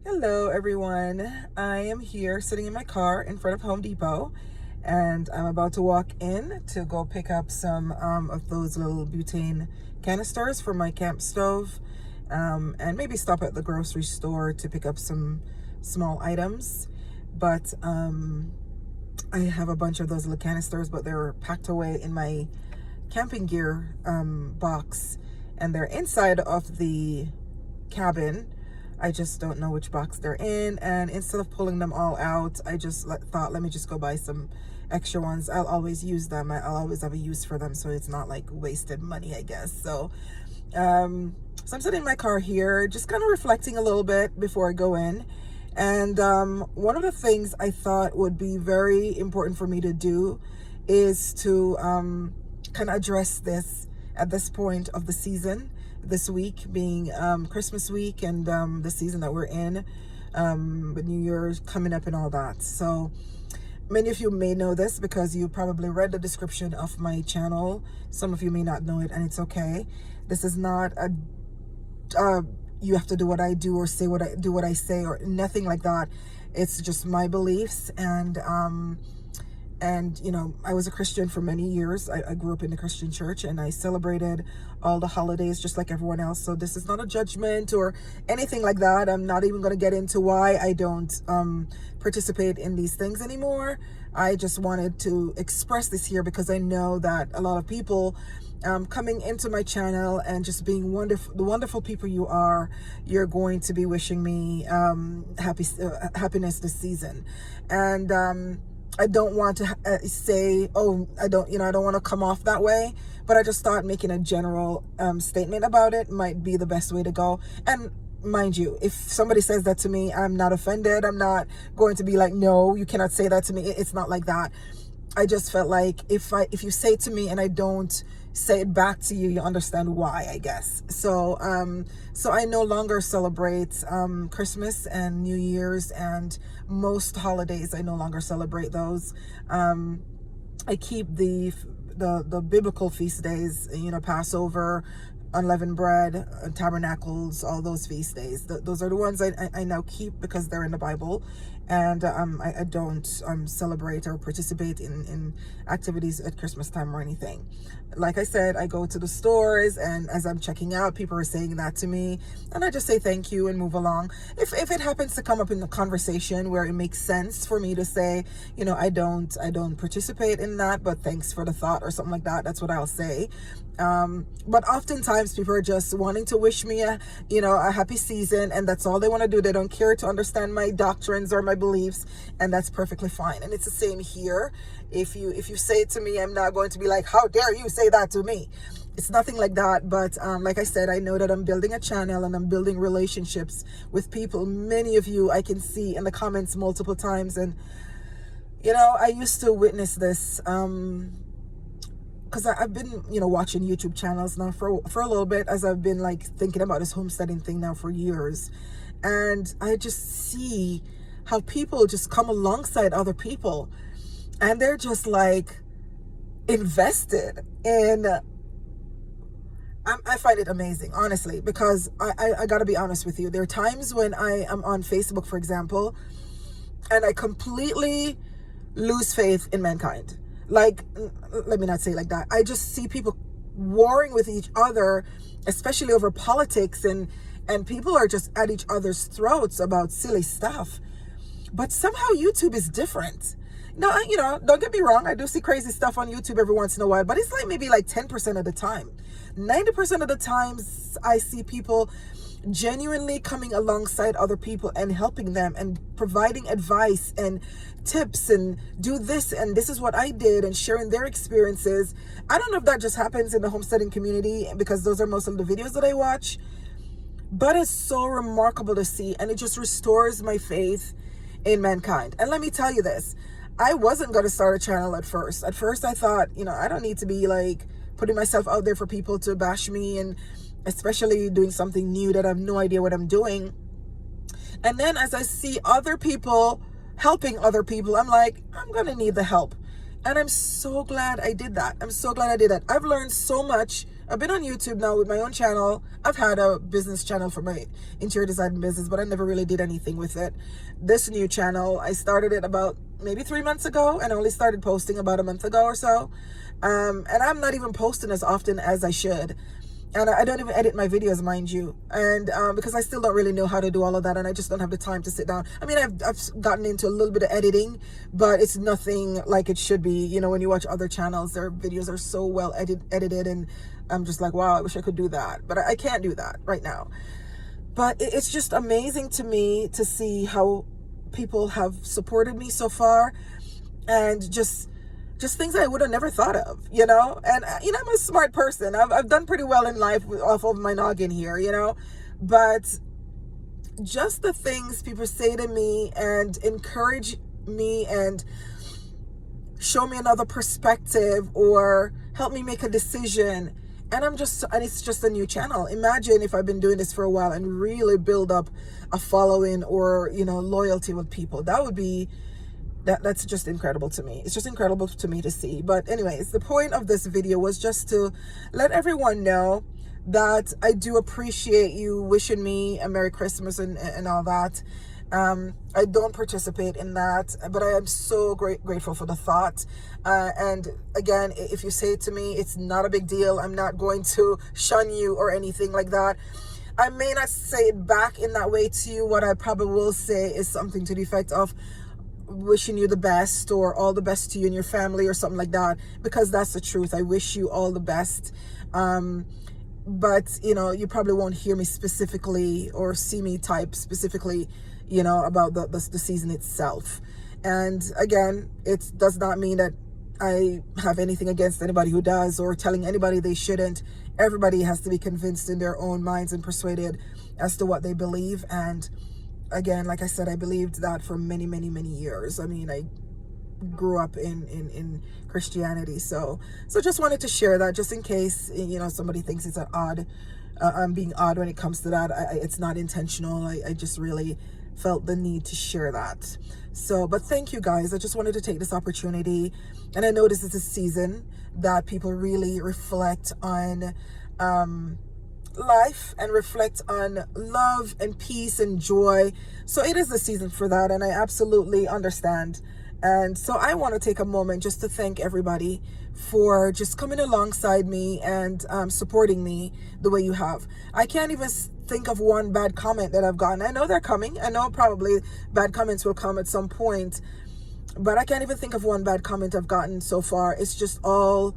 Hello everyone. I am here sitting in my car in front of Home Depot, and I'm about to walk in to go pick up some of those little butane canisters for my camp stove, and maybe stop at the grocery store to pick up some small items. But I have a bunch of those little canisters, but they're packed away in my camping gear box, and they're inside of the cabin. I just don't know which box they're in, and instead of pulling them all out, I just thought, let me just go buy some extra ones. I'll always use them. I'll always have a use for them, so it's not like wasted money, I guess. So I'm sitting in my car here, just kind of reflecting a little bit before I go in. And one of the things I thought would be very important for me to do is to kind of address this at this point of the season, this week being Christmas week, and the season that we're in, with New Year's coming up and all that. So many of you may know this because you probably read the description of my channel. Some of you may not know it, and it's okay. This is not a you have to do what I do or say what I say, or nothing like that. It's just my beliefs, and you know, I was a Christian for many years. I grew up in the Christian church, and I celebrated all the holidays just like everyone else. So this is not a judgment or anything like that. I'm not even going to get into why I don't participate in these things anymore. I just wanted to express this here because I know that a lot of people coming into my channel and just being wonderful, the wonderful people you are, you're going to be wishing me happiness this season. And I don't want to say, oh, I don't want to come off that way, but I just thought making a general statement about it might be the best way to go. And mind you, if somebody says that to me, I'm not offended. I'm not going to be like, no, you cannot say that to me. It's not like that. I just felt like if you say it to me and I don't say it back to you, you understand why, I guess. So I no longer celebrate Christmas and New Year's, and most holidays I no longer celebrate those. I keep the biblical feast days, you know, Passover, unleavened bread, tabernacles, all those feast days. Those are the ones I now keep because they're in the Bible. And I don't celebrate or participate in activities at Christmas time or anything. Like I said, I go to the stores, and as I'm checking out, people are saying that to me, and I just say thank you and move along. If it happens to come up in the conversation where it makes sense for me to say, you know, I don't participate in that, but thanks for the thought or something like that, that's what I'll say. But oftentimes people are just wanting to wish me a happy season, and that's all they want to do. They don't care to understand my doctrines or my beliefs, and that's perfectly fine. And it's the same here. If you say it to me, I'm not going to be like, how dare you say that to me? It's nothing like that. But like I said, I know that I'm building a channel and I'm building relationships with people. Many of you I can see in the comments multiple times, and you know, I used to witness this because I've been, you know, watching YouTube channels now for a little bit, as I've been like thinking about this homesteading thing now for years. And I just see how people just come alongside other people, and they're just like invested in, I find it amazing, honestly, because I gotta be honest with you. There are times when I am on Facebook, for example, and I completely lose faith in mankind. Like, let me not say it like that. I just see people warring with each other, especially over politics, and people are just at each other's throats about silly stuff. But somehow YouTube is different. Now, you know, don't get me wrong, I do see crazy stuff on YouTube every once in a while, but it's like maybe like 10% of the time. 90% of the times I see people genuinely coming alongside other people and helping them and providing advice and tips, and do this, and this is what I did, and sharing their experiences. I don't know if that just happens in the homesteading community, because those are most of the videos that I watch, but it's so remarkable to see, and it just restores my faith in mankind. And let me tell you this, I wasn't going to start a channel at first. At first I thought, you know, I don't need to be like putting myself out there for people to bash me, and especially doing something new that I have no idea what I'm doing. And then as I see other people helping other people, I'm like, I'm going to need the help. And I'm so glad I did that. I'm so glad I did that. I've learned so much. I've been on YouTube now with my own channel. I've had a business channel for my interior design business, but I never really did anything with it. This new channel, I started it about maybe 3 months ago, and I only started posting about a month ago or so. And I'm not even posting as often as I should. And I don't even edit my videos, mind you, and because I still don't really know how to do all of that, and I just don't have the time to sit down. I mean, I've gotten into a little bit of editing, but it's nothing like it should be. You know, when you watch other channels, their videos are so well edited, and I'm just like, wow, I wish I could do that, but I can't do that right now. But it's just amazing to me to see how people have supported me so far, and just things I would have never thought of, you know. And you know, I'm a smart person. I've done pretty well in life off of my noggin here, you know. But just the things people say to me and encourage me and show me another perspective or help me make a decision. And it's just a new channel. Imagine if I've been doing this for a while and really build up a following or, you know, loyalty with people. That's just incredible to me. It's just incredible to me to see. But anyways, the point of this video was just to let everyone know that I do appreciate you wishing me a Merry Christmas and all that. I don't participate in that, but I am so grateful for the thought. And again, if you say it to me, it's not a big deal. I'm not going to shun you or anything like that. I may not say it back in that way to you. What I probably will say is something to the effect of wishing you the best or all the best to you and your family or something like that, because that's the truth. I wish you all the best. But you know, you probably won't hear me specifically or see me type specifically, you know, about the season itself. And again, it does not mean that I have anything against anybody who does or telling anybody they shouldn't. Everybody has to be convinced in their own minds and persuaded as to what they believe. And again, like I said, I believed that for many, many, many years. I mean, I grew up in Christianity. So just wanted to share that just in case, you know, somebody thinks it's I'm being odd when it comes to that. It's not intentional. I just really felt the need to share that. So, but thank you guys. I just wanted to take this opportunity. And I know this is a season that people really reflect on, life and reflect on love and peace and joy. So it is a season for that, and I absolutely understand. And so I want to take a moment just to thank everybody for just coming alongside me and supporting me the way you have. I can't even think of one bad comment that I've gotten. I know they're coming. I know probably bad comments will come at some point, but I can't even think of one bad comment I've gotten so far. It's just all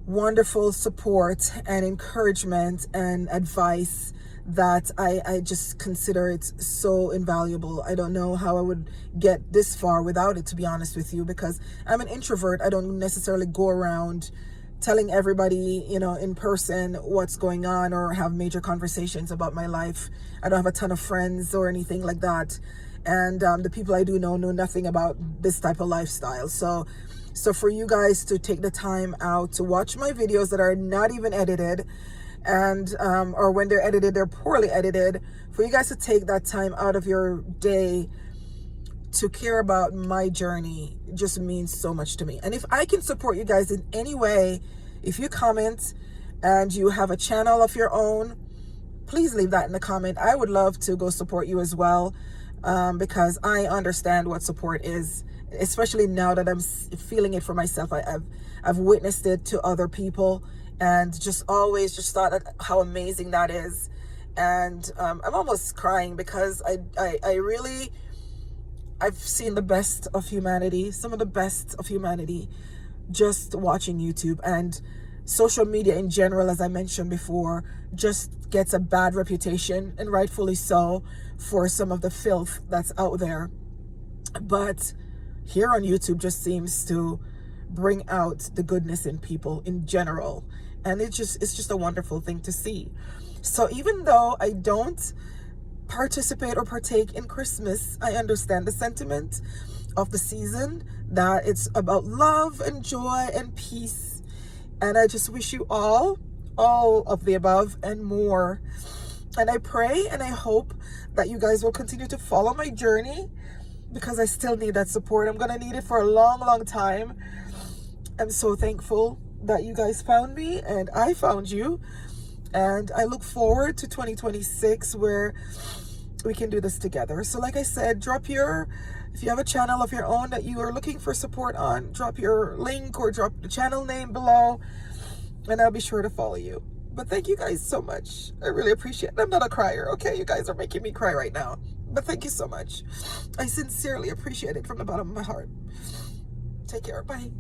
wonderful support and encouragement and advice that I just consider it so invaluable. I don't know how I would get this far without it, to be honest with you, because I'm an introvert. I don't necessarily go around telling everybody, you know, in person what's going on or have major conversations about my life. I don't have a ton of friends or anything like that. And the people I do know nothing about this type of lifestyle. So for you guys to take the time out to watch my videos that are not even edited, and or when they're edited, they're poorly edited, for you guys to take that time out of your day to care about my journey just means so much to me. And if I can support you guys in any way, if you comment and you have a channel of your own, please leave that in the comment. I would love to go support you as well, because I understand what support is, especially now that I'm feeling it for myself. I've witnessed it to other people, and just always just thought how amazing that is. And I'm almost crying because I really, I've seen the best of humanity, some of the best of humanity, just watching YouTube. And social media in general, as I mentioned before, just gets a bad reputation, and rightfully so, for some of the filth that's out there. But here on YouTube just seems to bring out the goodness in people in general. And it's just a wonderful thing to see. So even though I don't participate or partake in Christmas, I understand the sentiment of the season, that it's about love and joy and peace. And I just wish you all of the above and more. And I pray and I hope that you guys will continue to follow my journey because I still need that support. I'm gonna need it for a long, long time. I'm so thankful that you guys found me and I found you. And I look forward to 2026 where we can do this together. So like I said, if you have a channel of your own that you are looking for support on, drop your link or drop the channel name below and I'll be sure to follow you. But thank you guys so much. I really appreciate it. I'm not a crier, okay? You guys are making me cry right now. But thank you so much. I sincerely appreciate it from the bottom of my heart. Take care. Bye.